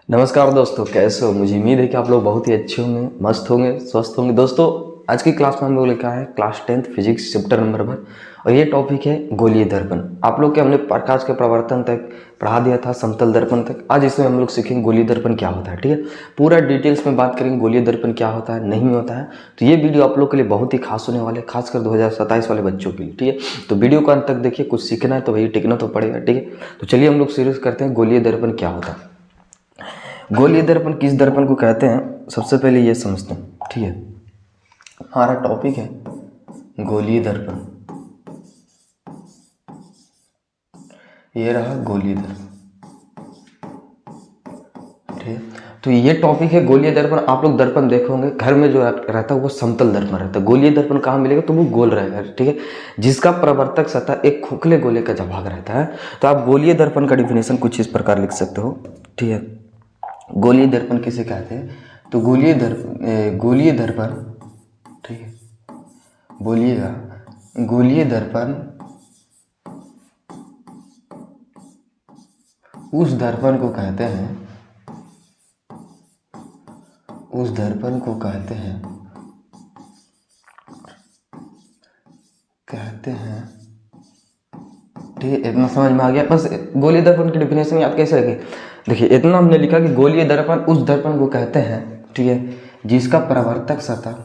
नमस्कार दोस्तों, कैसे हो? मुझे उम्मीद है कि आप लोग बहुत ही अच्छे होंगे, मस्त होंगे, स्वस्थ होंगे। दोस्तों, आज की क्लास में हम लोग लिखा है class 10th physics chapter number 1 और ये टॉपिक है गोलीय दर्पण। आप लोग के हमने प्रकाश के प्रवर्तन तक पढ़ा दिया था, समतल दर्पण तक। आज इसमें हम लोग सीखेंगे गोलीय दर्पण क्या होता है। ठीक है, पूरा डिटेल्स में बात करेंगे गोलीय दर्पण क्या होता है, नहीं होता है। तो ये वीडियो आप लोग के लिए बहुत ही खास होने वाले, खासकर 2027 वाले बच्चों के लिए। ठीक है, तो वीडियो को अंत तक देखिए, कुछ सीखना है तो भाई टिकना तो पड़ेगा। ठीक है, तो चलिए हम लोग सीरीज करते हैं गोलीय दर्पण क्या होता है। गोलीय दर्पण किस दर्पण को कहते हैं, सबसे पहले ये समझते हैं। ठीक है, हमारा टॉपिक है गोलीय दर्पण। ये रहा गोलीय दर्पण। ठीक है, तो ये टॉपिक है गोलीय दर्पण। आप लोग दर्पण देखोगे घर में जो रहता है वो समतल दर्पण रहता है। गोलीय दर्पण कहाँ मिलेगा, तो वो गोल रहेगा। ठीक है, जिसका प्रवर्तक सतह एक खोखले गोले का जब भाग रहता है। तो आप गोलीय दर्पण का डिफिनेशन कुछ इस प्रकार लिख सकते हो। ठीक है, गोलीय दर्पण किसे कहते हैं, तो गोलीय दर्पण ठीक है, बोलिएगा, गोलीय दर्पण उस दर्पण को कहते हैं, उस दर्पण को कहते हैं ठीक है, इतना समझ में आ गया। बस गोलीय दर्पण की डेफिनेशन याद कैसे रखें। देखिए, इतना हमने लिखा कि गोलीय दर्पण उस दर्पण को कहते हैं, ठीक है, जिसका प्रवर्तक सतह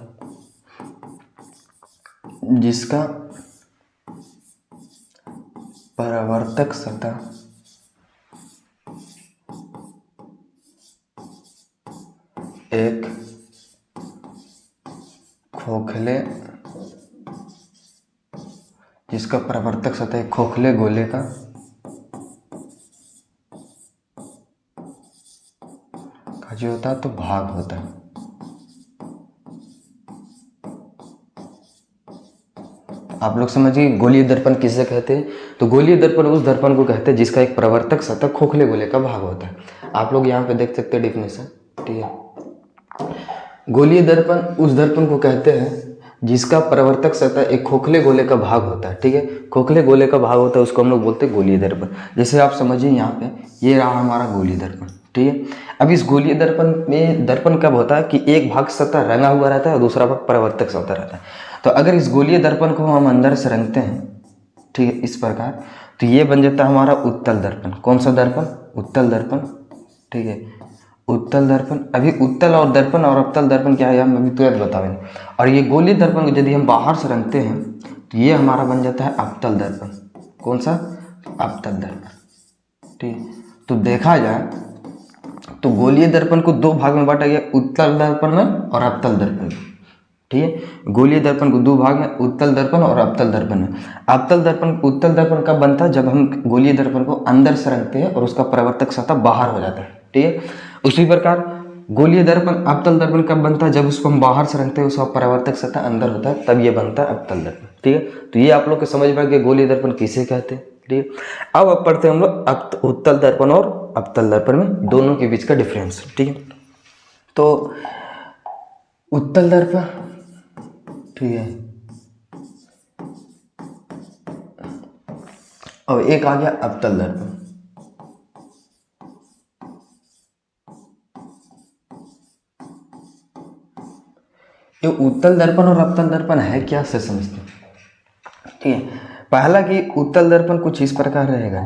एक खोखले गोले का जो होता है तो भाग होता है। आप लोग समझिए गोलीय दर्पण किसे कहते हैं, तो गोलीय दर्पण उस दर्पण को कहते हैं जिसका एक प्रवर्तक सतह खोखले गोले का भाग होता है। आप लोग यहाँ पे देख सकते हैं डिफिनेशन। ठीक है, गोलीय दर्पण उस दर्पण को कहते हैं जिसका प्रवर्तक सतह एक खोखले गोले का भाग होता है। ठीक है, खोखले गोले का भाग होता है, उसको हम लोग बोलते हैं गोलीय दर्पण। जैसे आप समझिए यहाँ पे ये रहा हमारा गोलीय दर्पण। ठीक है, अब इस गोलीय दर्पण में दर्पण कब होता है कि एक भाग सतह रंगा हुआ रहता है और दूसरा भाग प्रवर्तक सतह रहता है। तो अगर इस गोलीय दर्पण को हम अंदर से रंगते हैं, ठीक है, इस प्रकार, तो ये बन जाता है हमारा उत्तल दर्पण। कौन सा दर्पण, उत्तल दर्पण। ठीक है, उत्तल दर्पण। अभी उत्तल और दर्पण और अवतल दर्पण क्या है हम अभी तुरंत बताएंगे। और ये गोलीय दर्पण को यदि हम बाहर से रंगते हैं तो ये हमारा बन जाता है अवतल दर्पण। कौन सा, अवतल दर्पण। ठीक, तो देखा जाए तो गोलीय दर्पण को दो भाग में बांटा गया, उत्तल दर्पण में और अवतल दर्पण में। ठीक है, गोलीय दर्पण को दो भाग में, उत्तल दर्पण और अवतल दर्पण में। उत्तल दर्पण कब बनता है, जब हम गोलीय दर्पण को अंदर से रंगते हैं और उसका प्रवर्तक सतह बाहर हो जाता है। ठीक है, उसी प्रकार गोलीय दर्पण अवतल दर्पण कब बनता है, जब उसको हम बाहर से रंगते हैं, उसका प्रवर्तक सतह अंदर होता है, तब ये बनता है अवतल दर्पण। ठीक है, तो ये आप लोग के समझ में आ गया गोलीय दर्पण किसे कहते हैं। ठीक है, अब पढ़ते हैं हम लोग उत्तल दर्पण और अवतल दर्पण में दोनों के बीच का डिफरेंस। ठीक है, तो उत्तल दर्पण, ठीक है, अब एक आ गया अवतल दर्पण। ये उत्तल दर्पण और अवतल दर्पण है क्या से समझते हैं। ठीक है, पहला कि उत्तल दर्पण कुछ इस प्रकार रहेगा।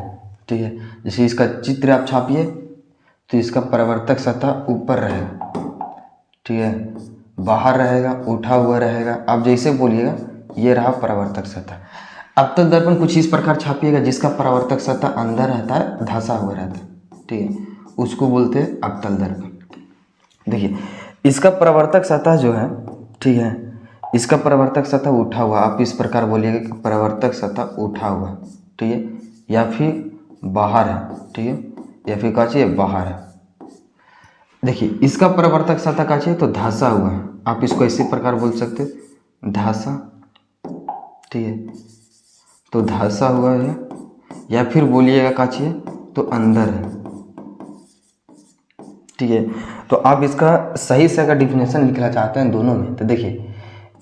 ठीक है, जैसे इसका चित्र आप छापिए तो इसका प्रवर्तक सतह ऊपर रहेगा। ठीक है, बाहर रहेगा, उठा हुआ रहेगा, आप जैसे बोलिएगा। ये रहा प्रवर्तक सतह। अवतल दर्पण कुछ इस प्रकार छापिएगा जिसका प्रवर्तक सतह अंदर रहता है, धंसा हुआ रहता है। ठीक है, उसको बोलते हैं अवतल दर्पण। देखिए, इसका प्रवर्तक सतह जो है, ठीक है, इसका प्रवर्तक सतह उठा हुआ, आप इस प्रकार बोलिएगा कि प्रवर्तक सतह उठा हुआ। ठीक है, या फिर बाहर है। ठीक है, या फिर क्या चाहिए, बाहर है। देखिए, इसका प्रवर्तक सतह का चाहिए तो धंसा हुआ है, आप इसको इसी प्रकार बोल सकते हैं, धंसा। ठीक है, तो धंसा हुआ है, या फिर बोलिएगा का चाहिए तो अंदर है। ठीक है, तो आप इसका सही से अगर डिफिनेशन लिखना चाहते हैं दोनों में, तो देखिए,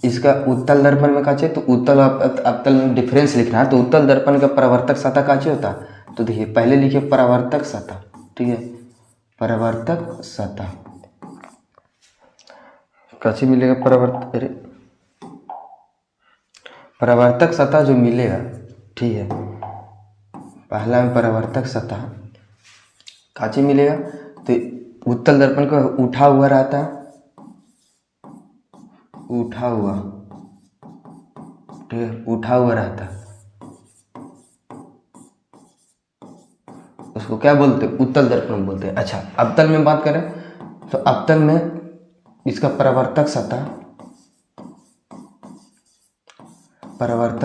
इसका उत्तल दर्पण में का चाहिए तो उत्तल अवतल में डिफरेंस लिखना है। तो उत्तल दर्पण का प्रवर्तक सतह का चाहिए होता है, तो देखिए पहले लिखिए प्रवर्तक सतह। ठीक है, परावर्तक सतह कैसे मिलेगा? परावर्तक सतह जो मिलेगा, ठीक है, पहला में परावर्तक सतह काची मिलेगा? तो उत्तल दर्पण का उठा हुआ रहता है, उठा हुआ, ठीक है, उठा हुआ रहता है, उसको क्या बोलते हैं? उत्तल दर्पण बोलते हैं। अच्छा, अवतल में बात करें तो अवतल में इसका परावर्तक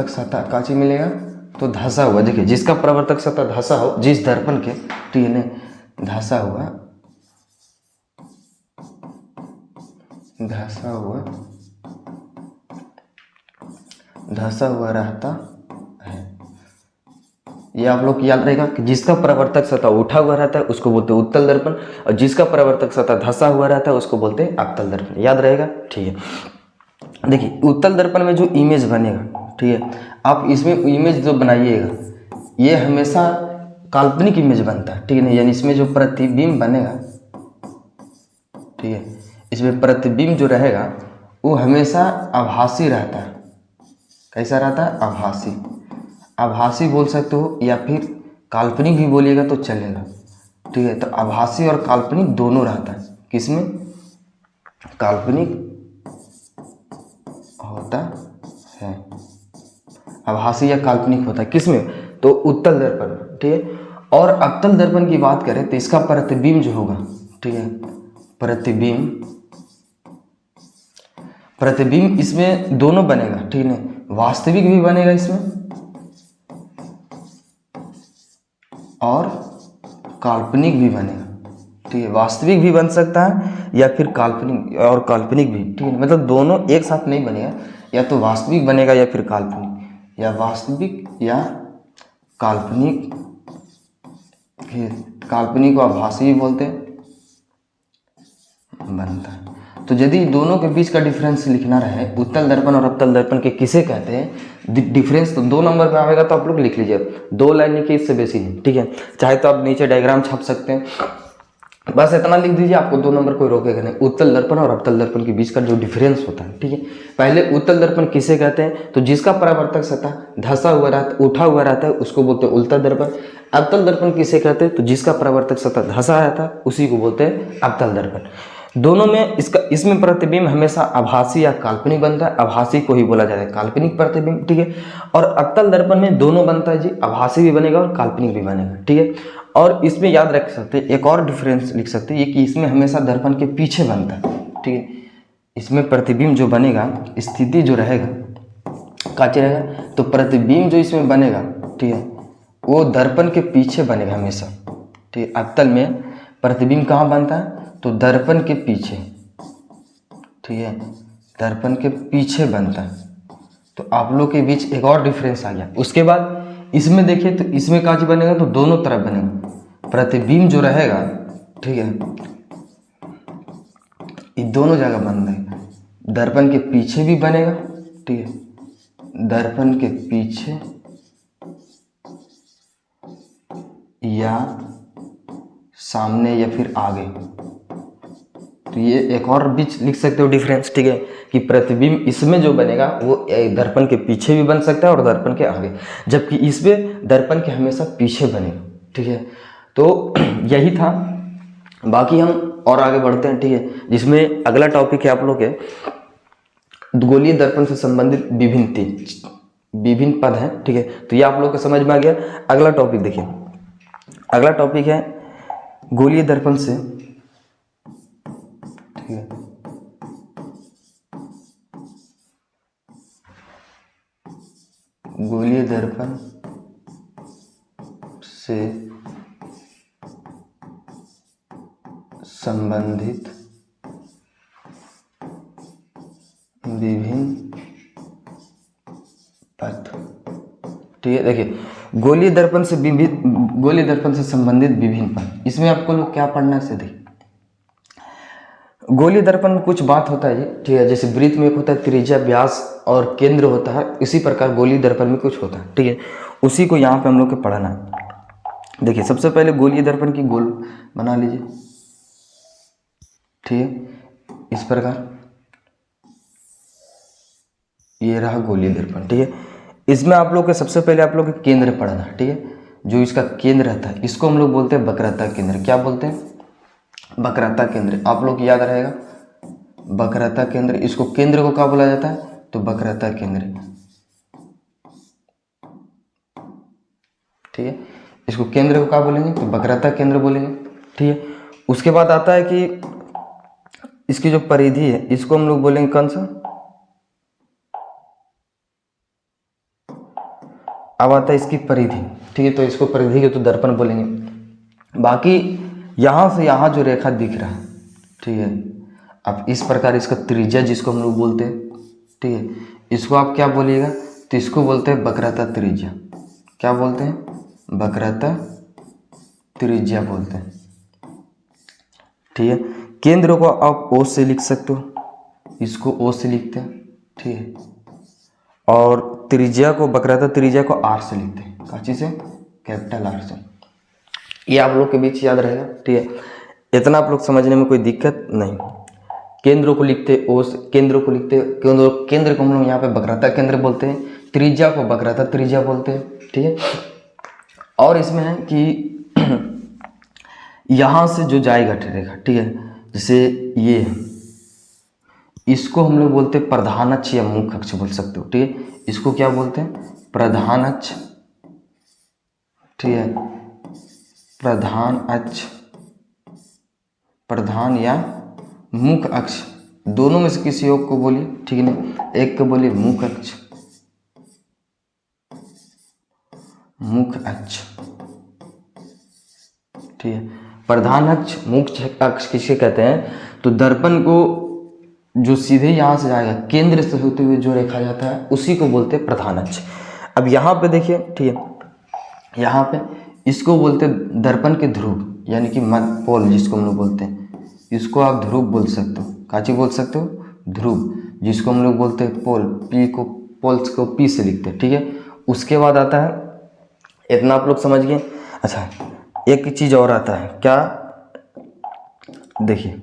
सतह काची मिलेगा? तो धंसा हुआ। देखिए, जिसका परावर्तक सतह धंसा हो, जिस दर्पण के, ठीक है, धंसा हुआ रहता है। ये आप लोग को याद रहेगा कि जिसका परावर्तक सतह उठा हुआ रहता है उसको बोलते हैं उत्तल दर्पण, और जिसका परावर्तक सतह धंसा हुआ रहता है उसको बोलते हैं अवतल दर्पण। याद रहेगा, ठीक है। देखिए, उत्तल दर्पण में जो इमेज बनेगा, ठीक है, आप इसमें इमेज जो बनाइएगा ये हमेशा काल्पनिक इमेज बनता है, ठीक है, यानी इसमें जो प्रतिबिंब बनेगा, ठीक है, इसमें प्रतिबिंब जो रहेगा वो हमेशा आभासी रहता है। कैसा रहता है? आभासी बोल सकते हो, या फिर काल्पनिक भी बोलिएगा तो चलेगा, ठीक है। तो आभासी और काल्पनिक दोनों रहता है। किसमें? काल्पनिक होता है, आभासी या काल्पनिक होता है। किसमें? तो उत्तल दर्पण में, ठीक है। और अवतल दर्पण की बात करें तो इसका प्रतिबिंब जो होगा, ठीक है, प्रतिबिंब इसमें दोनों बनेगा, ठीक है, वास्तविक भी बनेगा इसमें और काल्पनिक भी बनेगा, ठीक है। वास्तविक भी बन सकता है या फिर काल्पनिक, और काल्पनिक भी, ठीक है, मतलब दोनों एक साथ नहीं बनेगा, या तो वास्तविक बनेगा या फिर काल्पनिक, या वास्तविक या काल्पनिक। काल्पनिक को आभासी भी बोलते हैं, बनता है। तो यदि दोनों के बीच का डिफरेंस लिखना रहे, उत्तल दर्पण और अवतल दर्पण के किसे कहते हैं, डिफरेंस तो 2 नंबर पे आएगा, तो आप लोग लिख लीजिए, 2 लाइन लिखिए, इससे बेसी नहीं, ठीक है। चाहे तो आप नीचे डायग्राम छाप सकते हैं, बस इतना लिख दीजिए, आपको 2 नंबर कोई रोकेगा नहीं। उत्तल दर्पण और अवतल दर्पण के बीच का जो डिफरेंस होता है, ठीक है। पहले उत्तल दर्पण किसे कहते हैं? तो जिसका परावर्तक सतह धंसा हुआ रहता, उठा हुआ रहता है, उसको बोलते हैं उत्तल दर्पण। अवतल दर्पण किसे कहते हैं? तो जिसका परावर्तक सतह धंसा रहता है उसी को बोलते हैं अवतल दर्पण। दोनों में इसमें प्रतिबिंब हमेशा आभासी या काल्पनिक बनता है, आभासी को ही बोला जाता है काल्पनिक प्रतिबिंब, ठीक है। और अवतल दर्पण में दोनों बनता है जी, आभासी भी बनेगा और काल्पनिक भी बनेगा, ठीक है। और इसमें याद रख सकते हैं, एक और डिफरेंस लिख सकते हैं ये कि इसमें हमेशा दर्पण के पीछे बनता है, ठीक है। इसमें प्रतिबिंब जो बनेगा, स्थिति जो रहेगा काचे रहेगा, तो प्रतिबिंब जो इसमें बनेगा, ठीक है, वो दर्पण के पीछे बनेगा हमेशा, ठीक है। अवतल में प्रतिबिंब कहाँ बनता है? तो दर्पण के पीछे, ठीक है, दर्पण के पीछे बनता है। तो आप लोग के बीच एक और डिफरेंस आ गया। उसके बाद इसमें देखिए, तो इसमें काची बनेगा? तो दोनों तरफ बनेगा, प्रतिबिंब जो रहेगा, ठीक है, ये दोनों जगह बन रहेगा, दर्पण के पीछे भी बनेगा, ठीक है, दर्पण के पीछे या सामने या फिर आगे। तो ये एक और बीच लिख सकते हो डिफरेंस, ठीक है, कि प्रतिबिंब इसमें जो बनेगा वो दर्पण के पीछे भी बन सकता है और दर्पण के आगे, जबकि इसमें दर्पण के हमेशा पीछे बनेगा, ठीक है। तो यही था, बाकी हम और आगे बढ़ते हैं, ठीक है, जिसमें अगला टॉपिक है आप लोग के गोलीय दर्पण से संबंधित विभिन्न पद हैं, ठीक है। तो ये आप लोग को समझ में आ गया। अगला टॉपिक देखिए, अगला टॉपिक है गोलीय दर्पण से, ठीक है, गोलीय दर्पण से संबंधित विभिन्न पद, ठीक है। देखिए, गोलीय दर्पण से संबंधित विभिन्न पद, इसमें आपको लोग क्या पढ़ना है? देखिए, गोलीय दर्पण में कुछ बात होता है जी, ठीक है, जैसे वृत्त में एक होता है त्रिज्या, व्यास और केंद्र होता है, इसी प्रकार गोलीय दर्पण में कुछ होता है, ठीक है। उसी को यहाँ पे हम लोग को पढ़ना है। देखिए, सबसे पहले गोलीय दर्पण की गोल बना लीजिए, ठीक है, इस प्रकार ये रहा गोलीय दर्पण। ठीक है, इसमें आप लोग के सबसे पहले आप लोग के केंद्र पढ़ना। ठीक है, जो इसका केंद्र रहता है इसको हम लोग बोलते हैं वक्रता केंद्र। क्या बोलते हैं? वक्रता केंद्र। आप लोग याद रहेगा वक्रता केंद्र। इसको केंद्र को क्या बोला जाता है? तो वक्रता केंद्र। ठीक है, इसको केंद्र को क्या बोलेंगे? तो वक्रता केंद्र बोलेंगे। ठीक है, उसके बाद आता है कि इसकी जो परिधि है इसको हम लोग बोलेंगे कौन सा? अब आता है इसकी परिधि। ठीक है, तो इसको परिधि के तो दर्पण बोलेंगे। बाकी यहाँ से यहाँ जो रेखा दिख रहा है, ठीक है, अब इस प्रकार इसका त्रिज्या जिसको हम लोग बोलते हैं, ठीक है, इसको आप क्या बोलिएगा? तो इसको बोलते हैं वक्रता त्रिज्या। क्या बोलते हैं? वक्रता त्रिज्या बोलते हैं। ठीक है, केंद्र को आप ओ से लिख सकते हो, इसको ओ से लिखते हैं। ठीक है, और त्रिज्या को, वक्रता त्रिज्या को आर से लिखते हैं। काची से? कैपिटल आर से। ये आप लोग के बीच याद रहेगा। ठीक है, इतना आप लोग समझने में कोई दिक्कत नहीं। केंद्र को लिखते ओ से, केंद्र को लिखते केंद्र को हम लोग यहाँ पे वक्रता केंद्र बोलते हैं, त्रिज्या को वक्रता त्रिज्या बोलते हैं। ठीक है, और इसमें है कि यहाँ से जो जाएगा रेखा, ठीक है, जैसे ये है, इसको हम लोग बोलते हैं प्रधान अक्ष या मुख्य अक्ष बोल सकते हो। ठीक है, इसको क्या बोलते हैं? प्रधान अक्ष। ठीक है, प्रधान अक्ष, प्रधान या मुख्य अक्ष, दोनों में से किसी एक को बोलिए। ठीक है ना, एक को बोलिए मुख्य अक्ष, मुख्य अक्ष। ठीक है, प्रधान अक्ष, मुख्य अक्ष किसे कहते हैं? तो दर्पण को जो सीधे यहाँ से जाएगा, केंद्र से होते हुए जो रेखा जाता है उसी को बोलते हैं प्रधान अक्ष। अब यहाँ पे देखिए, ठीक है, यहाँ पे इसको बोलते हैं दर्पण के ध्रुव, यानी कि मध्य पोल जिसको हम लोग बोलते हैं, इसको आप ध्रुव बोल सकते हो। काची बोल सकते हो? ध्रुव, जिसको हम लोग बोलते हैं पोल। पी को, पोल्स को पी से लिखते हैं। ठीक है, उसके बाद आता है, इतना आप लोग समझ गए। अच्छा, एक चीज़ और आता है, क्या? देखिए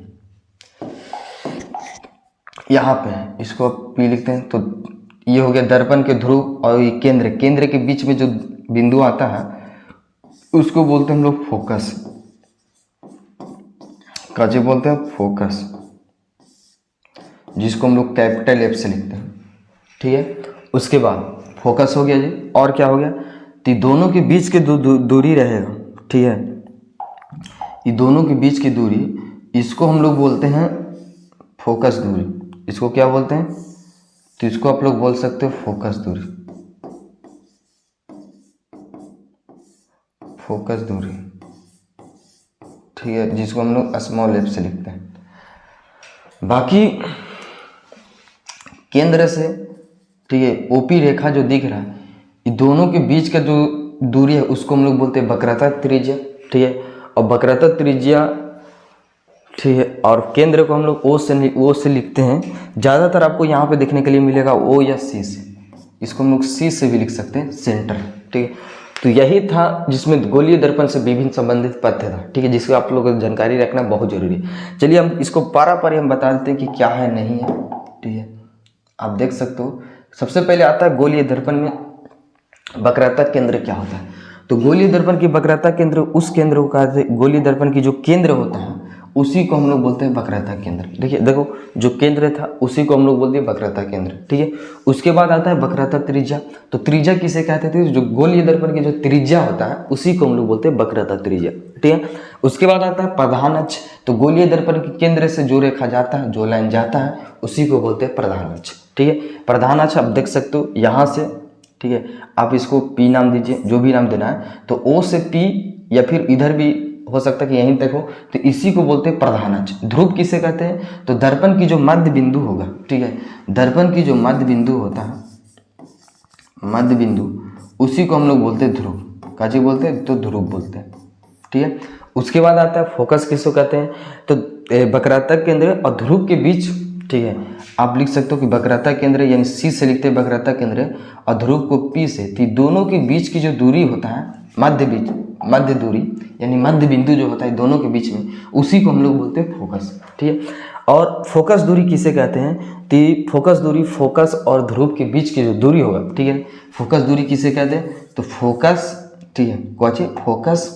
यहाँ पे इसको पी लिखते हैं, तो ये हो गया दर्पण के ध्रुव, और ये केंद्र, केंद्र के बीच में जो बिंदु आता है उसको बोलते हैं हम लोग फोकस। काजे बोलते हैं? फोकस, जिसको हम लोग कैपिटल एफ से लिखते हैं। ठीक है, उसके बाद फोकस हो गया जी, और क्या हो गया? तो दोनों के बीच की दूरी रहेगा। ठीक है, ये दोनों के बीच की दूरी, इसको हम लोग बोलते हैं फोकस दूरी। इसको क्या बोलते हैं? तो इसको आप लोग बोल सकते हो फोकस दूरी, फोकस दूरी। ठीक है, जिसको हम लोग स्मॉल एफ से लिखते हैं। बाकी केंद्र से, ठीक है, ओपी रेखा जो दिख रहा है, ये दोनों के बीच का जो दूरी है उसको हम लोग बोलते हैं वक्रता त्रिज्या। ठीक है, और वक्रता त्रिज्या, ठीक है, और केंद्र को हम लोग ओ से लिखते हैं। ज़्यादातर आपको यहाँ पे देखने के लिए मिलेगा ओ या सी से, इसको हम लोग सी से भी लिख सकते हैं, सेंटर। ठीक है, तो यही था जिसमें गोलीय दर्पण से विभिन्न संबंधित पथ्य था। ठीक है, जिसको आप लोगों को जानकारी रखना बहुत जरूरी है। चलिए हम इसको पारा पारी हम बता देते हैं कि क्या है नहीं है। ठीक है, आप देख सकते हो, सबसे पहले आता है गोलीय दर्पण में वक्रता केंद्र क्या होता है। तो गोलीय दर्पण की वक्रता केंद्र उस केंद्र को कहते हैं, गोलीय दर्पण की जो केंद्र होता है उसी को हम लोग बोलते हैं वक्रता केंद्र। देखिए, देखो जो केंद्र था उसी को हम लोग बोलते हैं वक्रता केंद्र। ठीक है, उसके बाद आता है वक्रता त्रिज्या। तो त्रिज्या किसे कहते थे? जो गोलीय दर्पण की जो त्रिज्या होता है उसी को हम लोग बोलते हैं वक्रता त्रिज्या। ठीक है, उसके बाद आता है प्रधान अक्ष। तो गोलीय दर्पण के केंद्र से जो रेखा जाता है, जो लाइन जाता है, उसी को बोलते हैं प्रधान अक्ष। ठीक है, प्रधान अक्ष आप देख सकते हो यहाँ से। ठीक है, आप इसको पी नाम दीजिए, जो भी नाम देना है। तो ओ से पी, या फिर इधर भी हो सकता है कि यहीं तक हो, तो इसी को बोलते हैं प्रधान अक्ष। ध्रुव किसे कहते हैं? तो दर्पण की जो मध्य बिंदु होगा, ठीक है, दर्पण की जो मध्य बिंदु होता है, मध्य बिंदु, उसी को हम लोग बोलते हैं ध्रुव। काजी बोलते हैं? तो ध्रुव बोलते हैं। ठीक है, उसके बाद आता है फोकस किसको कहते हैं? तो वक्रता केंद्र और ध्रुव के बीच, ठीक है, आप लिख सकते हो कि वक्रता केंद्र, यानी सी से लिखते हैं वक्रता केंद्र, और ध्रुव को पी से। तो दोनों के बीच की जो दूरी होता है, मध्य दूरी यानी मध्य बिंदु जो होता है दोनों के बीच में, उसी को हम लोग बोलते हैं फोकस। ठीक है, और फोकस दूरी किसे कहते हैं? तो फोकस दूरी फोकस और ध्रुव के बीच की जो दूरी होगा, ठीक है, फोकस दूरी किसे कहते हैं? तो फोकस, ठीक है, क्वाची फोकस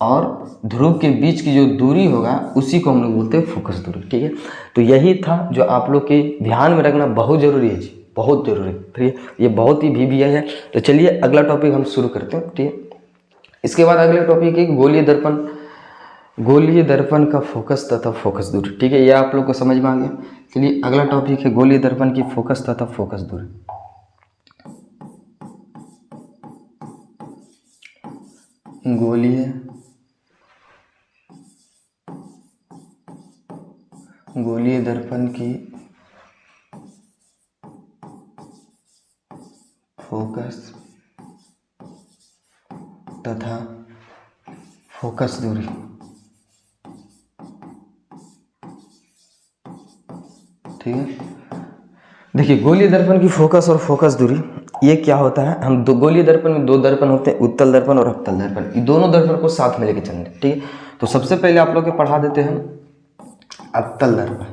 और ध्रुव के बीच की जो दूरी होगा उसी को हम लोग बोलते हैं फोकस दूरी। ठीक है, तो यही था जो आप लोग के ध्यान में रखना बहुत जरूरी है जी, बहुत जरूरी। ठीक है, ये बहुत ही VBI है। तो चलिए अगला टॉपिक हम शुरू करते हैं। ठीक है, इसके बाद अगला टॉपिक है गोलीय दर्पण, गोलीय दर्पण का फोकस तथा फोकस दूरी। ठीक है, ये आप लोग को समझ में आ गया। चलिए अगला टॉपिक है गोलीय दर्पण की फोकस तथा फोकस दूरी। गोलीय दर्पण की फोकस तथा फोकस दूरी। ठीक है, देखिए गोलीय दर्पण की फोकस और फोकस दूरी ये क्या होता है? हम दो गोलीय दर्पण में दो दर्पण होते हैं, उत्तल दर्पण और अवतल दर्पण। ये दोनों दर्पण को साथ में लेके चलने। ठीक है, तो सबसे पहले आप लोग के पढ़ा देते हैं अवतल दर्पण।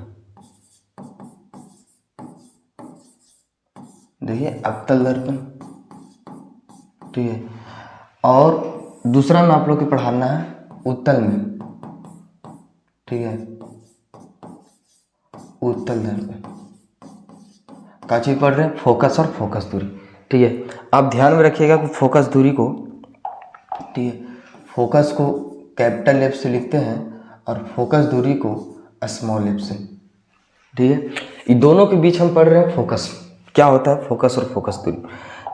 देखिए अवतल दर्पण, ठीक है, और दूसरा में आप लोग के पढ़ाना है उत्तल में। ठीक है, उत्तल दर्पण का चीज पढ़ रहे हैं फोकस और फोकस दूरी। ठीक है, आप ध्यान में रखिएगा कि फोकस दूरी को, ठीक है, फोकस को कैपिटल एफ से लिखते हैं और फोकस दूरी को स्मॉल एफ से। ठीक है, ये दोनों के बीच हम पढ़ रहे हैं फोकस। क्या होता है फोकस और फोकस दूरी?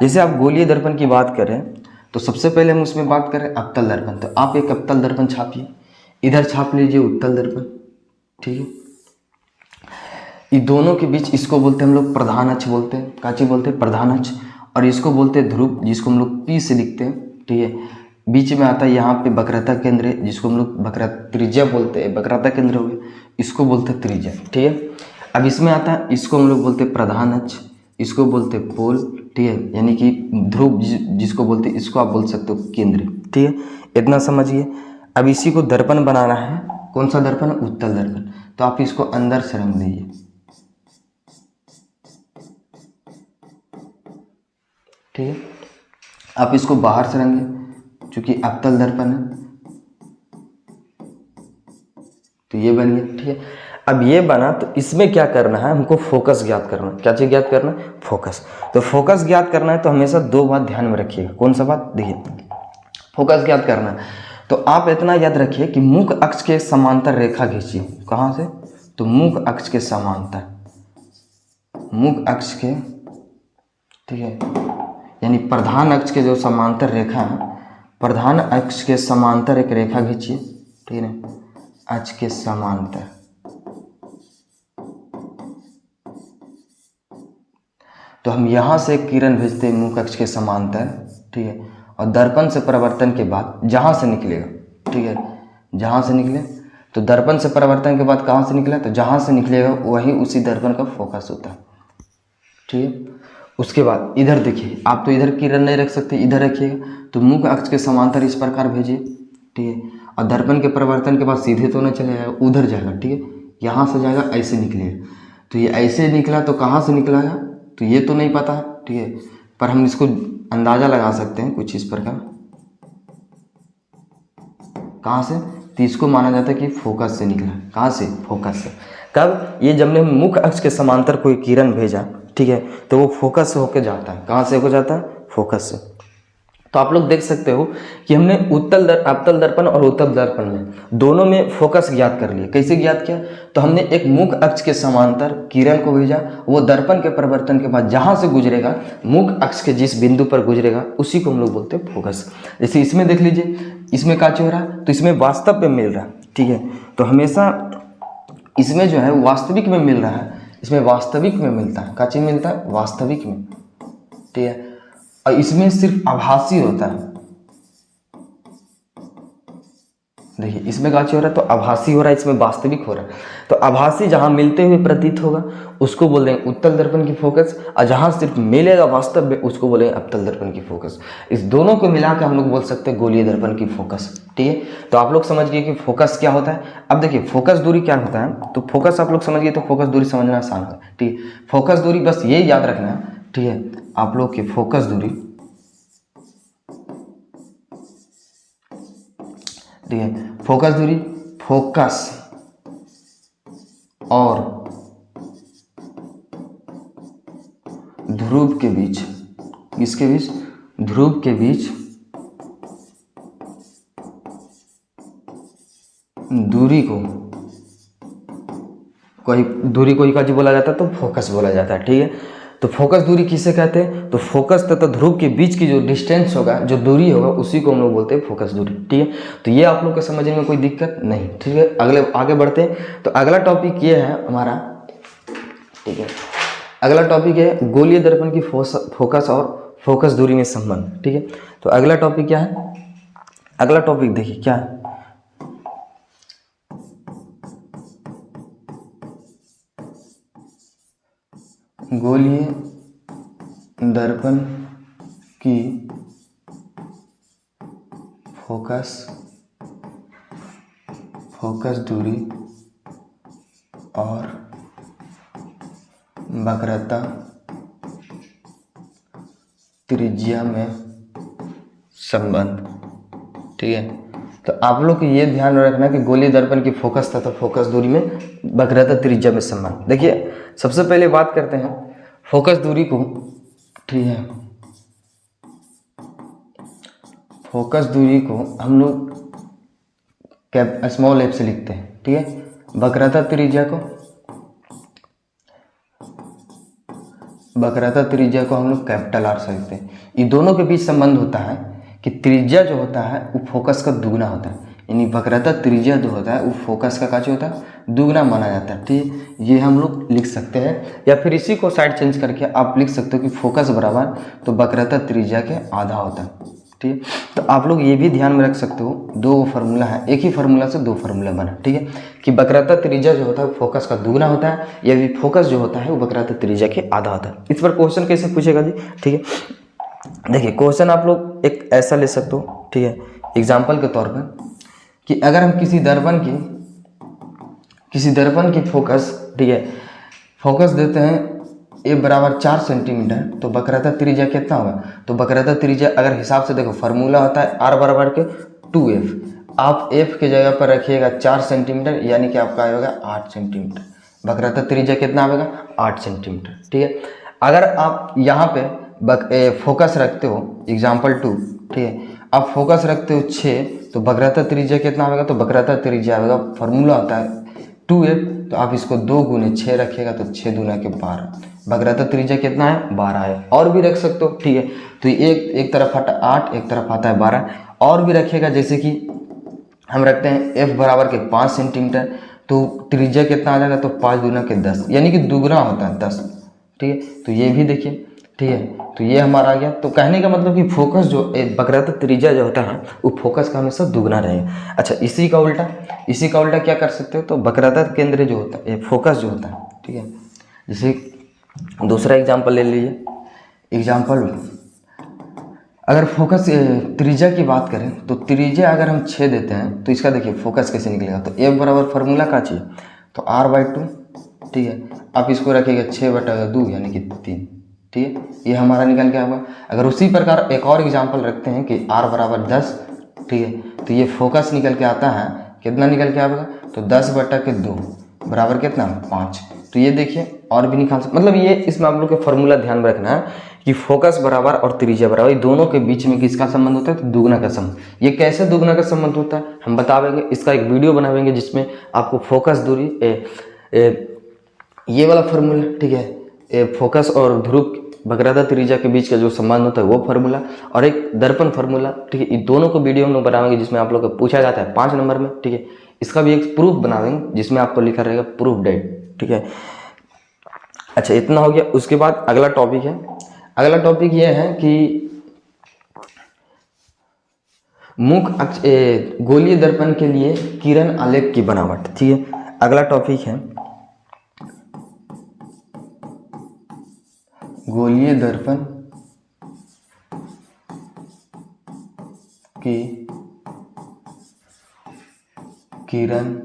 जैसे आप गोलीय दर्पण की बात करें तो सबसे पहले हम उसमें बात करें अवतल दर्पण। तो आप एक अवतल दर्पण छापिए, इधर छाप लीजिए उत्तल दर्पण। ठीक है, ये दोनों के बीच इसको बोलते हैं हम लोग प्रधान अक्ष बोलते हैं। काची बोलते हैं? प्रधान अक्ष। और इसको बोलते हैं ध्रुव, जिसको हम लोग P से लिखते हैं। ठीक है, बीच में आता है यहाँ पे वक्रता केंद्र, जिसको हम लोग वक्र त्रिज्या बोलते हैं। वक्रता केंद्र हो गया, इसको बोलते हैं त्रिज्या। ठीक है, अब इसमें आता है, इसको हम लोग बोलते हैं प्रधान अक्ष, इसको बोलते हैं पोल। ठीक है, यानी कि ध्रुव जिसको बोलते हैं, इसको आप बोल सकते हो केंद्र। ठीक है, इतना समझिए। अब इसी को दर्पण बनाना है। कौन सा दर्पण? उत्तल दर्पण। तो आप इसको अंदर से रंग दीजिए। ठीक है, आप इसको बाहर से रंगे, चूंकि अवतल दर्पण है तो ये बन गया। ठीक है, अब ये बना तो इसमें क्या करना है? हमको फोकस ज्ञात करना है। क्या चीज ज्ञात करना है? फोकस। तो फोकस ज्ञात करना है तो हमेशा दो बात ध्यान में रखिएगा। कौन सा बात? देखिए फोकस ज्ञात करना है तो आप इतना याद रखिए कि मुख अक्ष के समांतर रेखा खींचिए। कहाँ से? तो मुख अक्ष के समांतर, मुख अक्ष के, ठीक है, यानी प्रधान अक्ष के जो समांतर रेखा है, प्रधान अक्ष के समांतर एक रेखा खींचिए। ठीक है, अक्ष के समांतर। तो हम यहाँ से किरण भेजते हैं मुख अक्ष के समांतर। ठीक है, और दर्पण से परावर्तन के बाद जहाँ से निकलेगा, ठीक है, जहाँ से निकले तो दर्पण से परावर्तन के बाद कहाँ से निकला? तो जहाँ से निकलेगा वही उसी दर्पण का फोकस होता है। ठीक है, उसके बाद इधर देखिए, आप तो इधर किरण नहीं रख सकते, इधर रखिएगा। तो मुख अक्ष के समांतर इस प्रकार भेजिए। ठीक है, और दर्पण के परिवर्तन के बाद सीधे तो नहीं चलेगा, उधर जाएगा। ठीक है, यहाँ से जाएगा, ऐसे निकलेगा। तो ये ऐसे निकला तो कहाँ से निकला है तो ये तो नहीं पता है। ठीक है, पर हम इसको अंदाज़ा लगा सकते हैं कुछ इस प्रकार। कहाँ से? तो इसको माना जाता है कि फोकस से निकला। कहाँ से? फोकस से। कब? ये जब हमने मुख्य अक्ष के समांतर कोई किरण भेजा, ठीक है, तो वो फोकस से होकर जाता है। कहाँ से होकर जाता है? फोकस से। तो आप लोग देख सकते हो कि हमने अवतल दर्पण और उत्तल दर्पण में दोनों में फोकस ज्ञात कर लिया। कैसे ज्ञात किया? तो हमने एक मुख्य अक्ष के समांतर किरण को भेजा, वो दर्पण के परिवर्तन के बाद जहाँ से गुजरेगा, मुख्य अक्ष के जिस बिंदु पर गुजरेगा उसी को हम लोग बोलते हैं फोकस। जैसे इसमें देख लीजिए, इसमें क्या हो रहा है? तो इसमें वास्तव में मिल रहा है। ठीक है, तो हमेशा इसमें जो है वास्तविक में मिल रहा है, इसमें वास्तविक में मिलता है। क्या चीज मिलता है? वास्तविक में। ठीक है, और इसमें सिर्फ आभासी होता है। देखिए इसमें गाची हो रहा है तो आभासी हो रहा है, इसमें वास्तविक हो रहा है। तो आभासी जहाँ मिलते हुए प्रतीत होगा उसको बोल देंगे उत्तल दर्पण की फोकस, और जहाँ सिर्फ मिलेगा वास्तव में उसको बोलेंगे अवतल दर्पण की फोकस। इस दोनों को मिलाकर हम लोग बोल सकते हैं गोलीय दर्पण की फोकस। ठीक है, तो आप लोग समझ गए कि फोकस क्या होता है। अब देखिए फोकस दूरी क्या होता है, तो फोकस आप लोग समझ गए, तो फोकस दूरी समझना आसान है। ठीक है, फोकस दूरी बस ये याद रखना है। ठीक है, आप लोग की फोकस दूरी, ठीक है, फोकस दूरी फोकस और ध्रुव के बीच, किसके बीच, ध्रुव के बीच दूरी को ही का जो बोला जाता है तो फोकस बोला जाता है। ठीक है, तो फोकस दूरी किसे कहते हैं, तो फोकस तथा ध्रुव के बीच की जो डिस्टेंस होगा, जो दूरी होगा, उसी को हम लोग बोलते हैं फोकस दूरी। ठीक है, तो ये आप लोग को समझने में कोई दिक्कत नहीं। ठीक है, आगे बढ़ते हैं। तो अगला टॉपिक ये है हमारा, ठीक है, अगला टॉपिक है गोलीय दर्पण की फोकस और फोकस दूरी में संबंध। ठीक है, तो अगला टॉपिक क्या है, अगला टॉपिक देखिए क्या है, गोलीय दर्पण की फोकस दूरी और वक्रता त्रिज्या में संबंध। ठीक है, तो आप लोग को ये ध्यान रखना कि गोलीय दर्पण की फोकस तथा फोकस दूरी में वक्रता त्रिज्या में संबंध। देखिए सबसे पहले बात करते हैं फोकस दूरी को। ठीक है, फोकस दूरी को हम लोग स्मॉल एफ से लिखते हैं। ठीक है, वक्रता त्रिज्या को हम लोग कैपिटल आर से लिखते हैं। ये दोनों के बीच संबंध होता है कि त्रिज्या जो होता है वो फोकस का दुगना होता है, यानी वक्रता त्रिज्या जो होता है वो फोकस का जो होता है दुगना माना जाता है। ठीक है, ये हम लोग लिख सकते हैं, या फिर इसी को साइड चेंज करके आप लिख सकते हो कि फोकस बराबर तो वक्रता त्रिज्या के आधा होता है। ठीक है, तो आप लोग ये भी ध्यान में रख सकते हो, दो फार्मूला है, एक ही फार्मूला से दो फार्मूला बना। ठीक है, कि वक्रता त्रिज्या जो होता है फोकस का दुगना होता है, या भी फोकस जो होता है वो वक्रता त्रिज्या के आधा होता है। इस पर क्वेश्चन कैसे पूछेगा जी। ठीक है, देखिए क्वेश्चन आप लोग एक ऐसा ले सकते हो। ठीक है, एग्जाम्पल के तौर पर कि अगर हम किसी दर्पण की फोकस, ठीक है, फोकस देते हैं ए बराबर 4 सेंटीमीटर, तो वक्रता त्रिज्या कितना होगा, तो वक्रता त्रिज्या अगर हिसाब से देखो फार्मूला होता है आर बराबर के 2f, आप f के जगह पर रखिएगा 4 सेंटीमीटर, यानी कि आपका आएगा 8 सेंटीमीटर। वक्रता त्रिज्या कितना आएगा, 8 सेंटीमीटर। ठीक है, अगर आप यहाँ पे फोकस रखते हो एग्जाम्पल 2, ठीक है, आप फोकस रखते हो 6, तो वक्रता त्रिज्या कितना आएगा, तो वक्रता त्रिज्या आएगा, फार्मूला होता है 2f, तो आप इसको 2 गुने 6 रखिएगा तो 6 दूना के 12, वक्रता त्रिज्या कितना है 12 है। और भी रख सकते हो। ठीक है, तो एक तरफ आता 8, एक तरफ आता है 12, और भी रखिएगा, जैसे कि हम रखते हैं f बराबर के 5 सेंटीमीटर, तो त्रिज्या कितना आ जाएगा, तो 5 दूना के 10, यानी कि दुगना होता है 10। ठीक है, तो ये भी देखिए। ठीक है, तो ये हमारा आ गया। तो कहने का मतलब कि फोकस जो वक्रता त्रिज्या जो होता है वो फोकस का हमेशा दुगना रहेगा। अच्छा, इसी का उल्टा क्या कर सकते हो, तो वक्रता केंद्र जो होता है फोकस जो होता है, ठीक है, जैसे दूसरा एग्जाम्पल ले लीजिए। एग्जाम्पल अगर फोकस त्रिज्या की बात करें तो त्रिज्या अगर हम 6 देते हैं तो इसका देखिए फोकस कैसे निकलेगा, तो f बराबर फार्मूला का चाहिए तो r/2। ठीक है, आप इसको रखिएगा 6/2 यानी कि 3। ठीक है, ये हमारा निकल के आएगा। अगर उसी प्रकार एक और एग्जाम्पल रखते हैं कि r बराबर 10, ठीक है, तो ये फोकस निकल के आता है, कितना निकल के आएगा, तो 10/2 बराबर कितना 5। तो ये देखिए और भी निकाल सकते, मतलब ये इसमें आप लोग के फॉर्मूला ध्यान में रखना है कि फोकस बराबर और त्रिज्या बराबर, ये दोनों के बीच में किसका संबंध होता है, तो दुगना का संबंध। ये कैसे दुगना का संबंध होता है हम बतावेंगे, इसका एक वीडियो बनावेंगे जिसमें आपको फोकस दूरी ये वाला फार्मूला, ठीक है, फोकस और ध्रुव वक्रता त्रिज्या के बीच का जो संबंध होता है वो फार्मूला, और एक दर्पण फार्मूला, ठीक है, इन दोनों को वीडियो हम लोग बनावेंगे जिसमें आप लोग को पूछा जाता है 5 नंबर में। ठीक है, इसका भी एक प्रूफ बनावेंगे जिसमें आपको लिखा रहेगा प्रूफ डेट। ठीक है, अच्छा इतना हो गया। उसके बाद अगला टॉपिक ये है कि मुख अक्ष गोलीय दर्पण के लिए किरण आलेख की बनावट। ठीक है, अगला टॉपिक है गोलीय दर्पण की किरण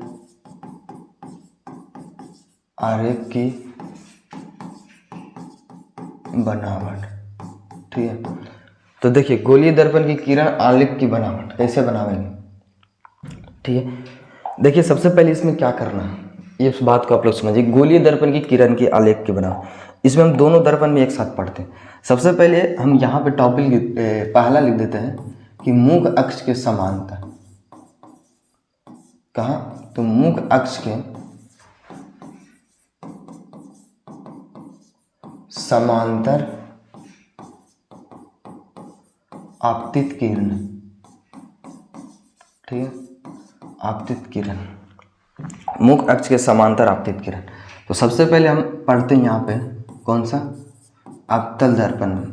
आरेख की बनावट। ठीक है, तो देखिए गोलीय दर्पण की किरण आलेख की बनावट कैसे बनावेंगे। ठीक है, देखिए सबसे पहले इसमें क्या करना है, ये उस बात को आप लोग समझिए। गोलीय दर्पण की किरण की आलेख की बनावट, इसमें हम दोनों दर्पण में एक साथ पढ़ते हैं। सबसे पहले हम यहाँ पे टॉपिक पहला लिख देते हैं कि मुख अक्ष के समांतर। कहाँ, तो मुख अक्ष के समांतर आपतित किरण। ठीक है, आपतित किरण, मुख अक्ष के समांतर आपतित किरण। तो सबसे पहले हम पढ़ते हैं यहाँ पे कौन सा, अवतल दर्पण में।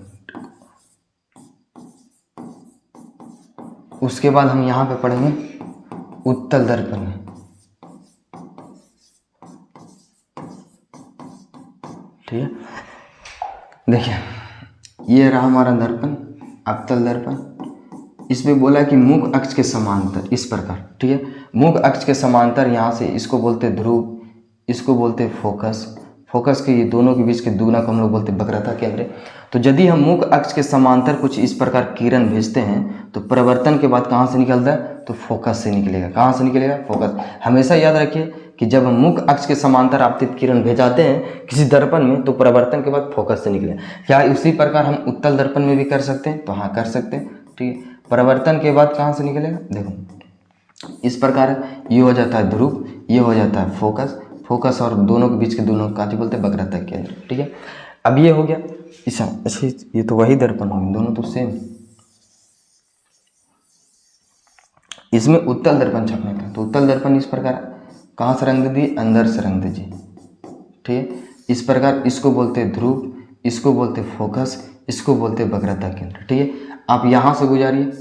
उसके बाद हम यहाँ पे पढ़ेंगे उत्तल दर्पण में। ठीक है, देखिए ये रहा हमारा दर्पण, अवतल दर्पण। इसमें बोला कि मुख अक्ष के समांतर इस प्रकार। ठीक है, मुख अक्ष के समांतर यहाँ से इसको बोलते ध्रुव, इसको बोलते फोकस। फोकस के ये दोनों के बीच के दुगना को हम लोग बोलते वक्रता केंद्र। तो यदि हम मुख अक्ष के समांतर कुछ इस प्रकार किरण भेजते हैं तो परिवर्तन के बाद कहाँ से निकलता है, तो फोकस से निकलेगा। कहाँ से निकलेगा, फोकस। हमेशा याद रखिए कि जब हम मुख अक्ष के समांतर आपतित किरण भेजाते हैं किसी दर्पण में तो परिवर्तन के बाद फोकस से निकलेगा। क्या इसी प्रकार हम उत्तल दर्पण में भी कर सकते हैं, तो हाँ कर सकते हैं। ठीक है, परिवर्तन के बाद कहाँ से निकलेगा, देखो इस प्रकार ये हो जाता है ध्रुव, ये हो जाता है फोकस। फोकस और दोनों के बीच के दोनों का बोलते हैं वक्रता केंद्र। ठीक है, अब ये हो गया इस, अच्छा ये तो वही दर्पण होंगे, दोनों तो सेम। इसमें उत्तल दर्पण छपना था, तो उत्तल दर्पण इस प्रकार कहाँ से रंग दी, अंदर से रंग दीजिए। ठीक है, इस प्रकार इसको बोलते ध्रुव, इसको बोलते फोकस, इसको बोलते वक्रता केंद्र। ठीक है, आप यहाँ से गुजारिए।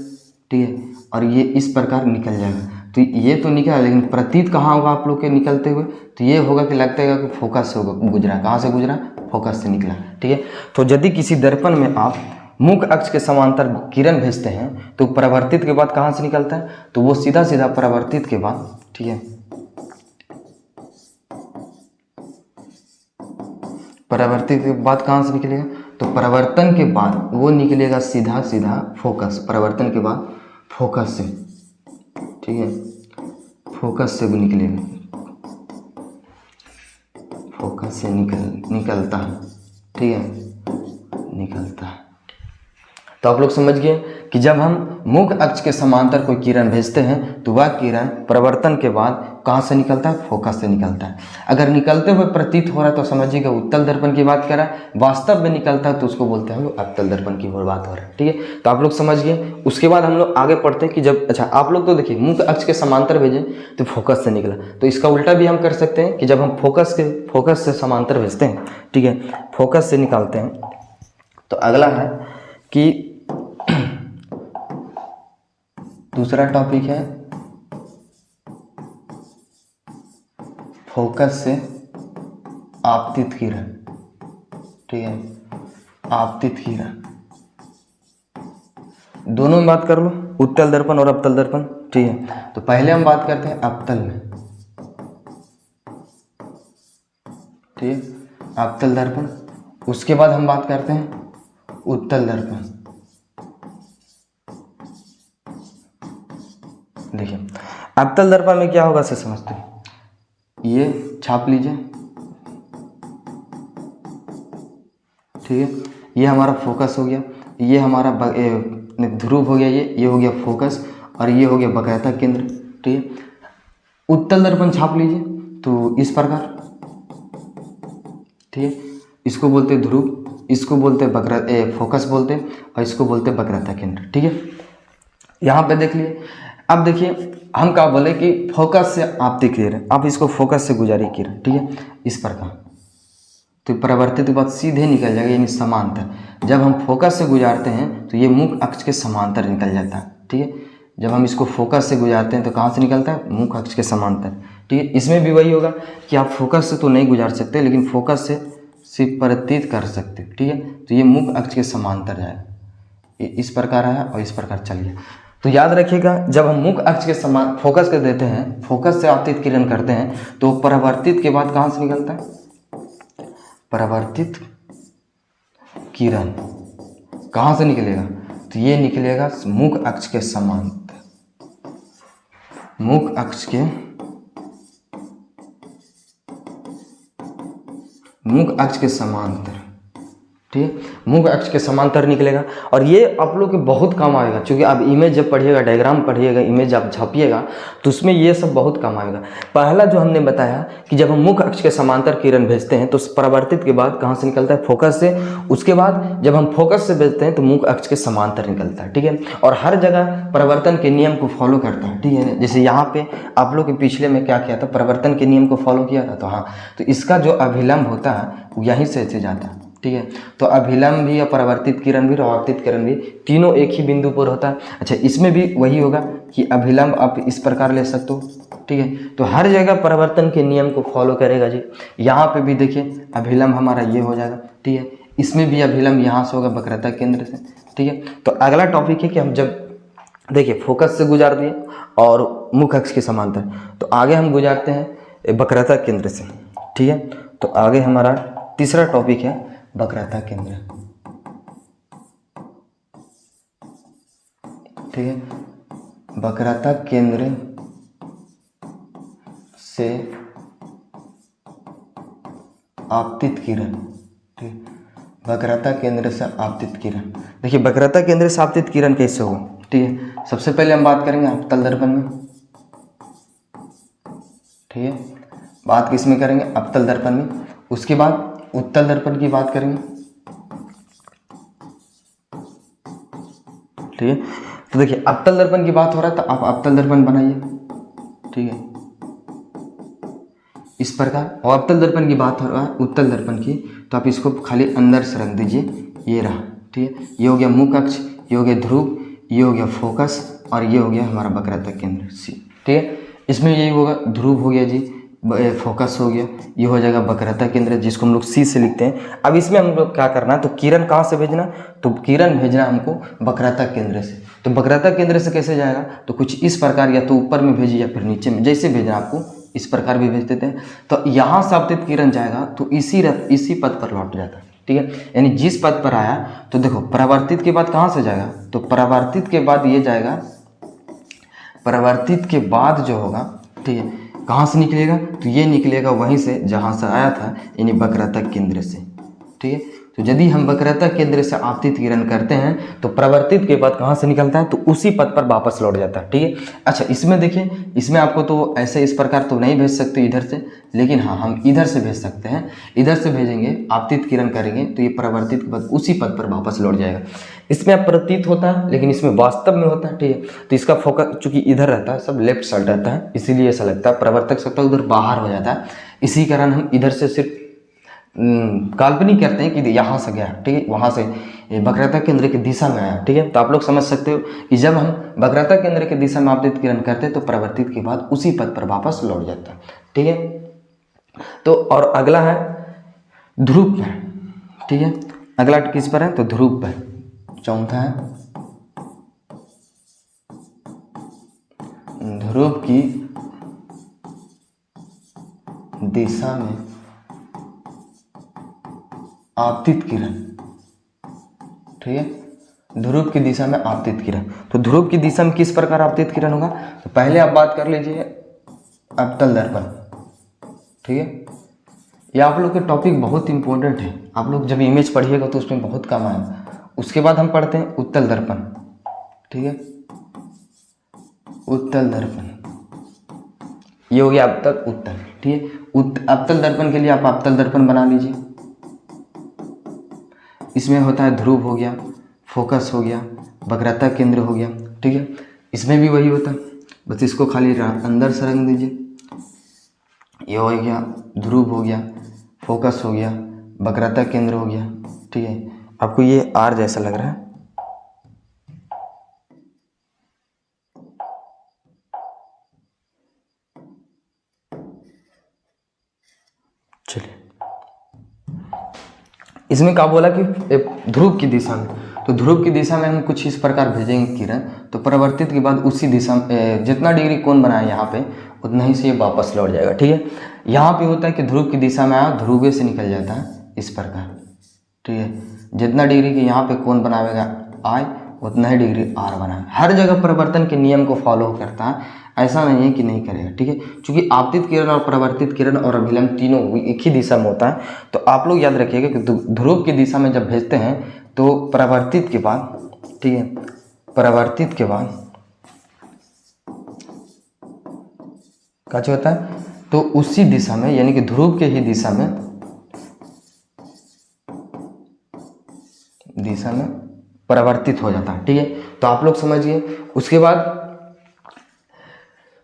ठीक है, और ये इस प्रकार निकल जाएगा। तो ये तो निकला, लेकिन प्रतीत कहाँ होगा आप लोग के निकलते हुए, तो ये होगा कि लगता है कि फोकस से होगा, गुजरा। कहाँ से गुजरा, फोकस से निकला। ठीक है, तो यदि किसी दर्पण में आप मुख अक्ष के समांतर किरण भेजते हैं तो परावर्तित के बाद कहाँ से निकलता है, तो वो सीधा सीधा परावर्तित के बाद, ठीक है, परावर्तित के बाद कहाँ से निकलेगा, तो परावर्तन के बाद वो निकलेगा सीधा सीधा फोकस। परावर्तन के बाद फोकस से, ठीक है, फोकस से वो निकलेगा, फोकस से निकलता है। ठीक है, निकलता है। तो आप लोग समझ गए कि जब हम मुख अक्ष के समांतर कोई किरण भेजते हैं तो वह किरण परिवर्तन के बाद कहाँ से निकलता है, फोकस से निकलता है। अगर निकलते हुए प्रतीत हो रहा है तो समझिएगा उत्तल दर्पण की बात कर रहा है, वास्तव में निकलता है तो उसको बोलते हैं हम लोग अवतल दर्पण की बात हो रहा है। ठीक है, तो आप लोग समझ गए। उसके बाद हम लोग आगे पढ़ते हैं कि जब, अच्छा आप लोग तो देखिए मुख अक्ष के समांतर भेजें तो फोकस से निकला, तो इसका उल्टा भी हम कर सकते हैं कि जब हम फोकस से समांतर भेजते हैं, ठीक है, फोकस से निकालते हैं, तो अगला है कि दूसरा टॉपिक है फोकस से आपतित किरण। ठीक है, आपतित किरण, दोनों में बात कर लो, उत्तल दर्पण और अवतल दर्पण। ठीक है, तो पहले हम बात करते हैं अवतल में। ठीक है, अवतल दर्पण। उसके बाद हम बात करते हैं उत्तल दर्पण। देखिए अवतल दर्पण में क्या होगा से समझते हैं, ये छाप लीजिए। ठीक है, ये हमारा फोकस हो गया, ये हमारा ध्रुव हो गया, ये हो गया फोकस, और ये हो गया वक्रता केंद्र। ठीक है, उत्तल दर्पण छाप लीजिए तो इस प्रकार। ठीक है, इसको बोलते ध्रुव, इसको बोलते फोकस बोलते, और इसको बोलते वक्रता केंद्र। ठीक है, यहाँ पे देख लिए। अब देखिए हम क्या बोले कि फोकस से आपतित किरण, आप इसको फोकस से गुजारी किरण। ठीक है, इस प्रकार, तो परावर्तित के बाद सीधे निकल जाएगा, यानी समांतर। जब हम फोकस से गुजारते हैं तो ये मुख अक्ष के समांतर निकल जाता है। ठीक है, जब हम इसको फोकस से गुजारते हैं तो कहाँ से निकलता है, मुख अक्ष के समांतर। ठीक है, इसमें भी वही होगा कि आप फोकस से तो नहीं गुजार सकते, लेकिन फोकस से सिर्फ प्रतीत कर सकते। ठीक है, तो ये मुख अक्ष के समांतर जाएगा, ये इस प्रकार है और इस प्रकार चल गया। तो याद रखिएगा, जब हम मुख अक्ष के समान फोकस कर देते हैं, फोकस से आपतित किरण करते हैं, तो परावर्तित के बाद कहाँ से निकलता है, परावर्तित किरण कहाँ से निकलेगा, तो ये निकलेगा मुख अक्ष के समांतर, मुख अक्ष के समांतर। ठीक है, मुख अक्ष के समांतर निकलेगा। और ये आप लोग के बहुत काम आएगा, क्योंकि आप इमेज जब पढ़िएगा, डायग्राम पढ़िएगा, इमेज आप छापिएगा तो उसमें ये सब बहुत काम आएगा। पहला जो हमने बताया कि जब हम मुख अक्ष के समांतर किरण भेजते हैं तो परावर्तित के बाद कहाँ से निकलता है, फोकस से। उसके बाद जब हम फोकस से भेजते हैं तो मुख अक्ष के समांतर निकलता है। ठीक है, और हर जगह परिवर्तन के नियम को फॉलो करता है। ठीक है, जैसे यहाँ पे आप लोग के पिछले में क्या किया था, परिवर्तन के नियम को फॉलो किया था। तो हाँ, तो इसका जो अभिलंब होता है वो यहीं से ऐसे जाता है। ठीक है, तो अभिलंब भी और परावर्तित किरण भी और आपतित किरण भी तीनों एक ही बिंदु पर होता है। अच्छा, इसमें भी वही होगा कि अभिलंब आप इस प्रकार ले सकते हो। ठीक है, तो हर जगह परिवर्तन के नियम को फॉलो करेगा जी। यहाँ पे भी देखिए अभिलंब हमारा ये हो जाएगा। ठीक है, इसमें भी अभिलंब यहाँ से होगा वक्रता केंद्र से। ठीक है, तो अगला टॉपिक है कि हम जब देखिए फोकस से गुजार दिए और मुख अक्ष के समांतर, तो आगे हम गुजारते हैं वक्रता केंद्र से। ठीक है, तो आगे हमारा तीसरा टॉपिक है वक्रता केंद्र। ठीक है, वक्रता केंद्र से आपतित किरण। ठीक, वक्रता केंद्र से आपतित किरण। देखिए वक्रता केंद्र से आपतित किरण कैसे होगा। ठीक है, सबसे पहले हम बात करेंगे अवतल दर्पण में। ठीक है, बात किस में करेंगे, अवतल दर्पण में। उसके बाद उत्तल दर्पण की बात करेंगे। ठीक है, तो देखिए अवतल दर्पण की बात हो रहा है तो आप अवतल दर्पण बनाइए। ठीक है, इस प्रकार। और अवतल दर्पण की बात हो रहा है उत्तल दर्पण की, तो आप इसको खाली अंदर से रख दीजिए, ये रहा। ठीक है, ये हो गया मुख अक्ष, ये हो गया ध्रुव, ये हो गया फोकस, और ये हो गया हमारा वक्रता केंद्र सी। ठीक है, इसमें यही होगा, ध्रुव हो गया जी, फोकस हो गया, ये हो जाएगा वक्रता केंद्र जिसको हम लोग सी से लिखते हैं। अब इसमें हम लोग क्या करना है, तो किरण कहाँ से भेजना, तो किरण भेजना हमको वक्रता केंद्र से। तो वक्रता केंद्र से कैसे जाएगा, तो कुछ इस प्रकार, या तो ऊपर में भेजिए या फिर नीचे में, जैसे भेजना आपको इस प्रकार भी भेज देते हैं। तो यहाँ से आपतित किरण जाएगा तो इसी पद पर लौट जाता है। ठीक है, यानी जिस पद पर आया, तो देखो परावर्तित के बाद कहाँ से जाएगा, तो परावर्तित के बाद ये जाएगा, परावर्तित के बाद जो होगा, ठीक है, कहाँ से निकलेगा, तो ये निकलेगा वहीं से जहाँ से आया था, यानी वक्रता केंद्र से। ठीक है, तो यदि हम वक्रता केंद्र से आपतित किरण करते हैं तो प्रवर्तित के बाद कहाँ से निकलता है, तो उसी पद पर वापस लौट जाता है। ठीक है, अच्छा इसमें देखिए, इसमें आपको तो ऐसे इस प्रकार तो नहीं भेज सकते इधर से, लेकिन हाँ हम इधर से भेज सकते हैं। इधर से भेजेंगे, आपतित किरण करेंगे तो ये प्रवर्तित के बाद उसी पद पर वापस लौट जाएगा। इसमें प्रतीत होता है लेकिन इसमें वास्तव में होता है। ठीक है, तो इसका फोकस चूंकि इधर रहता है, सब लेफ्ट साइड रहता है, इसीलिए ऐसा लगता है। प्रवर्तक सत्ता उधर बाहर हो जाता है, इसी कारण हम इधर से सिर्फ काल्पनिक करते हैं कि यहाँ से गया। ठीक है, वहाँ से वक्रता केंद्र की दिशा में आया। ठीक है, तो आप लोग समझ सकते हो कि जब हम वक्रता केंद्र की दिशा में आपतित किरण करते हैं तो प्रवर्तित के बाद उसी पद पर वापस लौट जाता है। ठीक है, तो और अगला है ध्रुव पर। ठीक है, अगला किस पर है, तो ध्रुव पर। चौथा है ध्रुव की दिशा में आपतित किरण। ठीक है, ध्रुव की दिशा में आपतित किरण। तो ध्रुव की दिशा में किस प्रकार आपतित किरण होगा, तो पहले आप बात कर लीजिए अवतल दर्पण। ठीक है, ये आप लोग के टॉपिक बहुत इंपॉर्टेंट है, आप लोग जब इमेज पढ़िएगा तो उसमें बहुत काम आएगा। उसके बाद हम पढ़ते हैं उत्तल दर्पण। ठीक है, उत्तल दर्पण, ये हो गया अब तक उत्तल। ठीक है, अवतल दर्पण के लिए आप अवतल दर्पण बना लीजिए। इसमें होता है ध्रुव हो गया, फोकस हो गया, वक्रता केंद्र हो गया। ठीक है, इसमें भी वही होता है, बस इसको खाली अंदर से रंग दीजिए। ये हो गया ध्रुव हो गया, फोकस हो गया, वक्रता केंद्र हो गया। ठीक है, आपको ये आर जैसा लग रहा है, इसमें क्या बोला कि ध्रुव की दिशा में, तो ध्रुव की दिशा में हम कुछ इस प्रकार भेजेंगे किरण, तो परिवर्तित के बाद उसी दिशा में जितना डिग्री कोण बना है यहाँ पे उतना ही से ये वापस लौट जाएगा। ठीक है, यहाँ पे होता है कि ध्रुव की दिशा में आया, ध्रुवे से निकल जाता है इस प्रकार। ठीक है, जितना डिग्री के यहाँ पे कोण बनावेगा आय उतना ही डिग्री आर बना। हर जगह परिवर्तन के नियम को फॉलो करता है, ऐसा नहीं है कि नहीं करेगा। ठीक है, क्योंकि आपतित किरण और परिवर्तित किरण और अभिलंब तीनों एक ही दिशा में होता है। तो आप लोग याद रखिएगा कि ध्रुव की दिशा में जब भेजते हैं तो परिवर्तित के बाद, ठीक है, परिवर्तित के बाद क्या होता है, तो उसी दिशा में यानी कि ध्रुव के ही दिशा में परिवर्तित हो जाता है। ठीक है, तो आप लोग समझिए। उसके बाद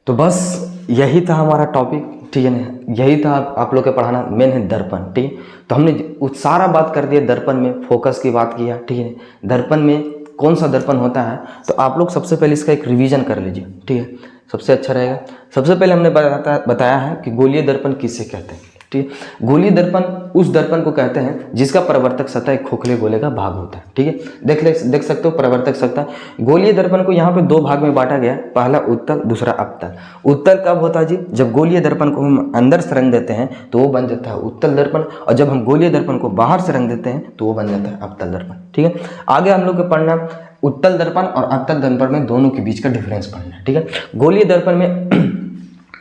तो बस यही था हमारा टॉपिक। ठीक है ना, यही था आप लोग के पढ़ाना मेन है दर्पण। ठीक है, तो हमने सारा बात कर दिया दर्पण में, फोकस की बात किया। ठीक है, दर्पण में कौन सा दर्पण होता है, तो आप लोग सबसे पहले इसका एक रिवीजन कर लीजिए। ठीक है, सबसे अच्छा रहेगा। सबसे पहले हमने बताया है कि गोलीय दर्पण किससे कहते हैं। ठीक है, गोलीय दर्पण उस दर्पण को कहते हैं जिसका परावर्तक सतह एक खोखले गोले का भाग होता है। ठीक है, देख सकते हो परावर्तक सतह। गोलीय दर्पण को यहाँ पे दो भाग में बांटा गया, पहला उत्तल, दूसरा अवतल। उत्तल कब होता है जी, जब गोलीय दर्पण को हम अंदर से रंग देते हैं तो वो बन जाता है उत्तल दर्पण, और जब हम गोलीय दर्पण को बाहर से रंग देते हैं तो वो बन जाता है अवतल दर्पण। ठीक है, आगे हम लोग को पढ़ना उत्तल दर्पण और अवतल दर्पण में दोनों के बीच का डिफरेंस पढ़ना है। ठीक है, गोलीय दर्पण में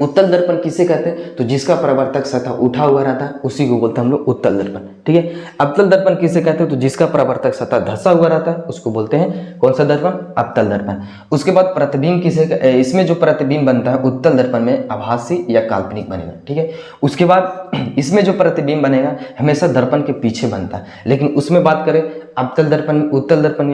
उत्तल दर्पण किसे कहते हैं, तो जिसका परावर्तक सतह उठा हुआ रहता है उसी को बोलते हैं हम लोग उत्तल दर्पण। ठीक है, अवतल दर्पण किसे कहते हैं, तो जिसका परावर्तक सतह धंसा हुआ रहता है उसको बोलते हैं कौन सा दर्पण, अवतल दर्पण। उसके बाद प्रतिबिंब किसे, इसमें जो प्रतिबिंब बनता है उत्तल दर्पण में आभासी या काल्पनिक बनेगा। ठीक है, उसके बाद इसमें जो प्रतिबिंब बनेगा हमेशा दर्पण के पीछे बनता है, लेकिन उसमें बात करें अवतल दर्पण, उत्तल दर्पण,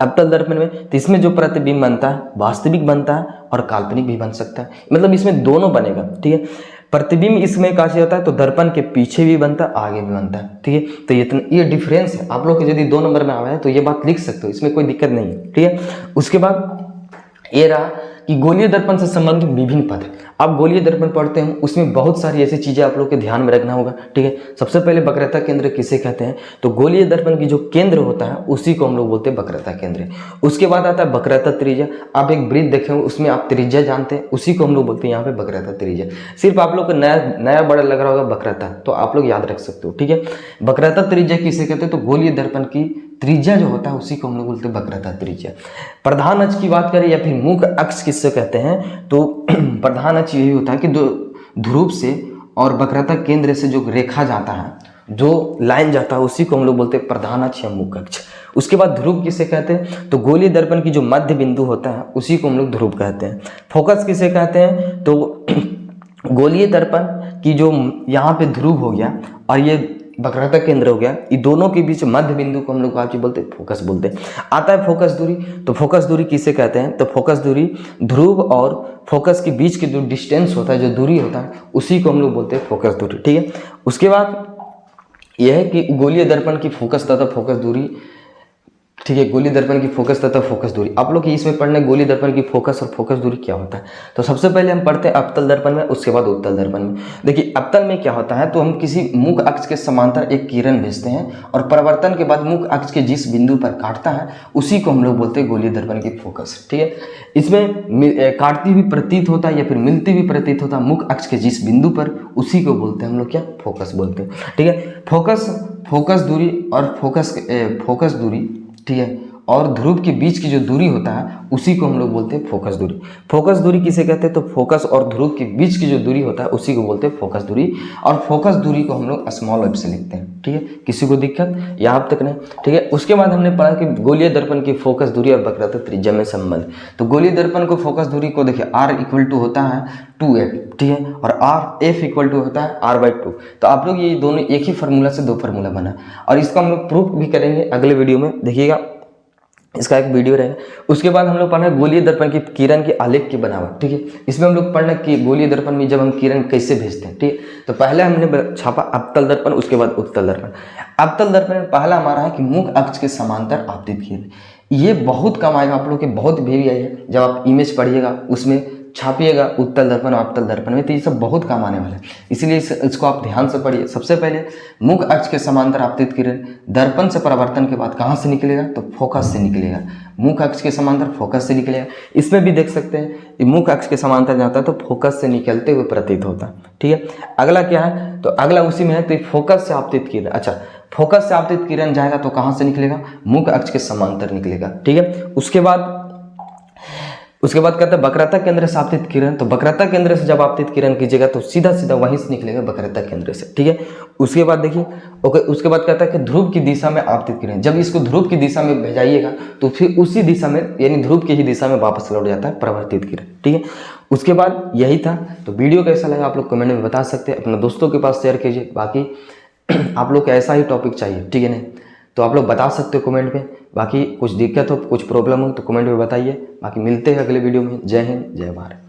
अवतल दर्पण में, तो इसमें जो प्रतिबिंब बनता है वास्तविक बनता है और काल्पनिक भी बन सकता है, मतलब इसमें दोनों बनेगा। ठीक है, प्रतिबिंब इसमें कैसे होता है, तो दर्पण के पीछे भी बनता है आगे भी बनता है। ठीक है, तो ये डिफरेंस है। आप लोग के यदि 2 नंबर में आवा है तो ये बात लिख सकते हो, इसमें कोई दिक्कत नहीं है। ठीक है, उसके बाद ये रहा कि गोलीय दर्पण से संबंधित विभिन्न पद। आप गोलीय दर्पण पढ़ते हैं उसमें बहुत सारी ऐसी चीजें आप लोग के ध्यान में रखना होगा। ठीक है, सबसे पहले वक्रता केंद्र किसे कहते हैं, तो गोलीय दर्पण की जो केंद्र होता है उसी को हम लोग बोलते हैं वक्रता केंद्र। उसके बाद आता है वक्रता त्रिज्या। आप एक वृत्त देखे उसमें आप त्रिज्या जानते हैं, उसी को हम लोग बोलते हैं यहाँ पे वक्रता त्रिज्या। सिर्फ आप लोग को नया बड़ा लग रहा होगा वक्रता, तो आप लोग याद रख सकते हो। ठीक है, वक्रता त्रिज्या किसे कहते हैं, तो गोलीय दर्पण की त्रिज्या जो होता है उसी को हम लोग बोलते हैं वक्रता त्रिज्या। प्रधान अक्ष की बात करें या फिर मुख्य अक्ष किससे कहते हैं, तो प्रधान अक्ष यही होता है कि ध्रुव से और वक्रता केंद्र से जो रेखा जाता है, जो लाइन जाता है उसी को हम लोग बोलते हैं प्रधान अक्ष या मुख्य अक्ष। उसके बाद ध्रुव किसे कहते हैं, तो गोलीय दर्पण की जो मध्य बिंदु होता है उसी को हम लोग ध्रुव कहते हैं। फोकस किसे कहते हैं, तो गोलीय दर्पण की जो यहाँ पे ध्रुव हो गया और ये वक्रता केंद्र हो गया, ये दोनों के बीच मध्य बिंदु को हम लोग क्या बोलते हैं, फोकस बोलते हैं। आता है फोकस दूरी, तो फोकस दूरी किसे कहते हैं, तो फोकस दूरी ध्रुव और फोकस के बीच की जो डिस्टेंस होता है, जो दूरी होता है उसी को हम लोग बोलते हैं फोकस दूरी। ठीक है, उसके बाद यह है कि गोलीय दर्पण की फोकस तथा फोकस दूरी। ठीक है, गोलीय दर्पण की फोकस तथा फोकस दूरी आप लोग इसमें पढ़ने गोलीय दर्पण की फोकस और फोकस दूरी क्या होता है। तो सबसे पहले हम पढ़ते हैं अवतल दर्पण में, उसके बाद उत्तल दर्पण में। देखिए अवतल में क्या होता है, तो हम किसी मुख्य अक्ष के समांतर एक किरण भेजते हैं और परावर्तन के बाद मुख्य अक्ष के जिस बिंदु पर काटता है उसी को हम लोग बोलते हैं गोलीय दर्पण की फोकस। ठीक है, इसमें काटती हुई प्रतीत होता है या फिर मिलती हुई प्रतीत होता है मुख्य अक्ष के जिस बिंदु पर, उसी को बोलते हैं हम लोग क्या, फोकस बोलते हैं। ठीक है, फोकस दूरी और फोकस दूरी, ठीक है, और ध्रुव के बीच की जो दूरी होता है उसी को हम लोग बोलते हैं फोकस दूरी। फोकस दूरी किसे कहते हैं, तो फोकस और ध्रुव के बीच की जो दूरी होता है उसी को बोलते हैं फोकस दूरी, और फोकस दूरी को हम लोग स्मॉल f से लिखते हैं। ठीक है, किसी को दिक्कत यहाँ तक नहीं। ठीक है, उसके बाद हमने पढ़ा कि गोलीय दर्पण की फोकस दूरी और वक्रता त्रिज्या में संबंध। तो गोलीय दर्पण को फोकस दूरी को देखिए r इक्वल टू होता है 2f, ठीक है, और f इक्वल टू होता है r/2। तो आप लोग ये दोनों एक ही फार्मूला से 2 फार्मूला बना, और इसको हम लोग प्रूफ भी करेंगे अगले वीडियो में, देखिएगा इसका एक वीडियो रहेगा। उसके बाद हम लोग पढ़ना गोलीय दर्पण की किरण के आलेख की बनावट। ठीक है, इसमें हम लोग पढ़ना कि गोलीय दर्पण में जब हम किरण कैसे भेजते हैं। ठीक है, तो पहले हमने छापा अवतल दर्पण, उसके बाद उत्तल दर्पण। अवतल दर्पण में पहला हमारा है कि मुख्य अक्ष के समांतर आपतित किरण। ये बहुत कम आएगा आप लोग के, बहुत भी आई है। जब आप इमेज पढ़िएगा उसमें छापिएगा उत्तल दर्पण अवतल दर्पण में, तो ये सब बहुत काम आने वाला है, इसलिए इसको आप ध्यान से पढ़िए। सबसे पहले मुख अक्ष के समांतर आपतित किरण दर्पण से परावर्तन के बाद कहाँ से निकलेगा, तो फोकस से निकलेगा। मुख अक्ष के समांतर फोकस से निकलेगा। इसमें भी देख सकते हैं मुख अक्ष के समांतर जाता है तो फोकस से निकलते हुए प्रतीत होता है। ठीक है, अगला क्या है, तो अगला उसी में है, तो फोकस से आपतित किरण, अच्छा फोकस से आपतित किरण जाएगा तो कहाँ से निकलेगा, मुख अक्ष के समांतर निकलेगा। ठीक है, उसके बाद कहते हैं वक्रता केंद्र से आपतित किरण, तो वक्रता केंद्र से जब आपतित किरण कीजिएगा तो सीधा सीधा वहीं से निकलेगा वक्रता केंद्र से। ठीक है, उसके बाद देखिए ओके, उसके बाद कहता है कि ध्रुव की दिशा में आपतित किरण, जब इसको ध्रुव की दिशा में भेजाइएगा तो फिर उसी दिशा में यानी ध्रुव की ही दिशा में वापस लौट जाता है परावर्तित किरण। ठीक है, उसके बाद यही था। तो वीडियो कैसा लगा आप लोग कमेंट में बता सकते हैं, अपने दोस्तों के पास शेयर कीजिए। बाकी आप लोग को ऐसा ही टॉपिक चाहिए, ठीक है नहीं, तो आप लोग बता सकते हो कमेंट में। बाकी कुछ दिक्कत हो कुछ प्रॉब्लम हो तो कमेंट में बताइए। बाकी मिलते हैं अगले वीडियो में। जय हिंद जय भारत।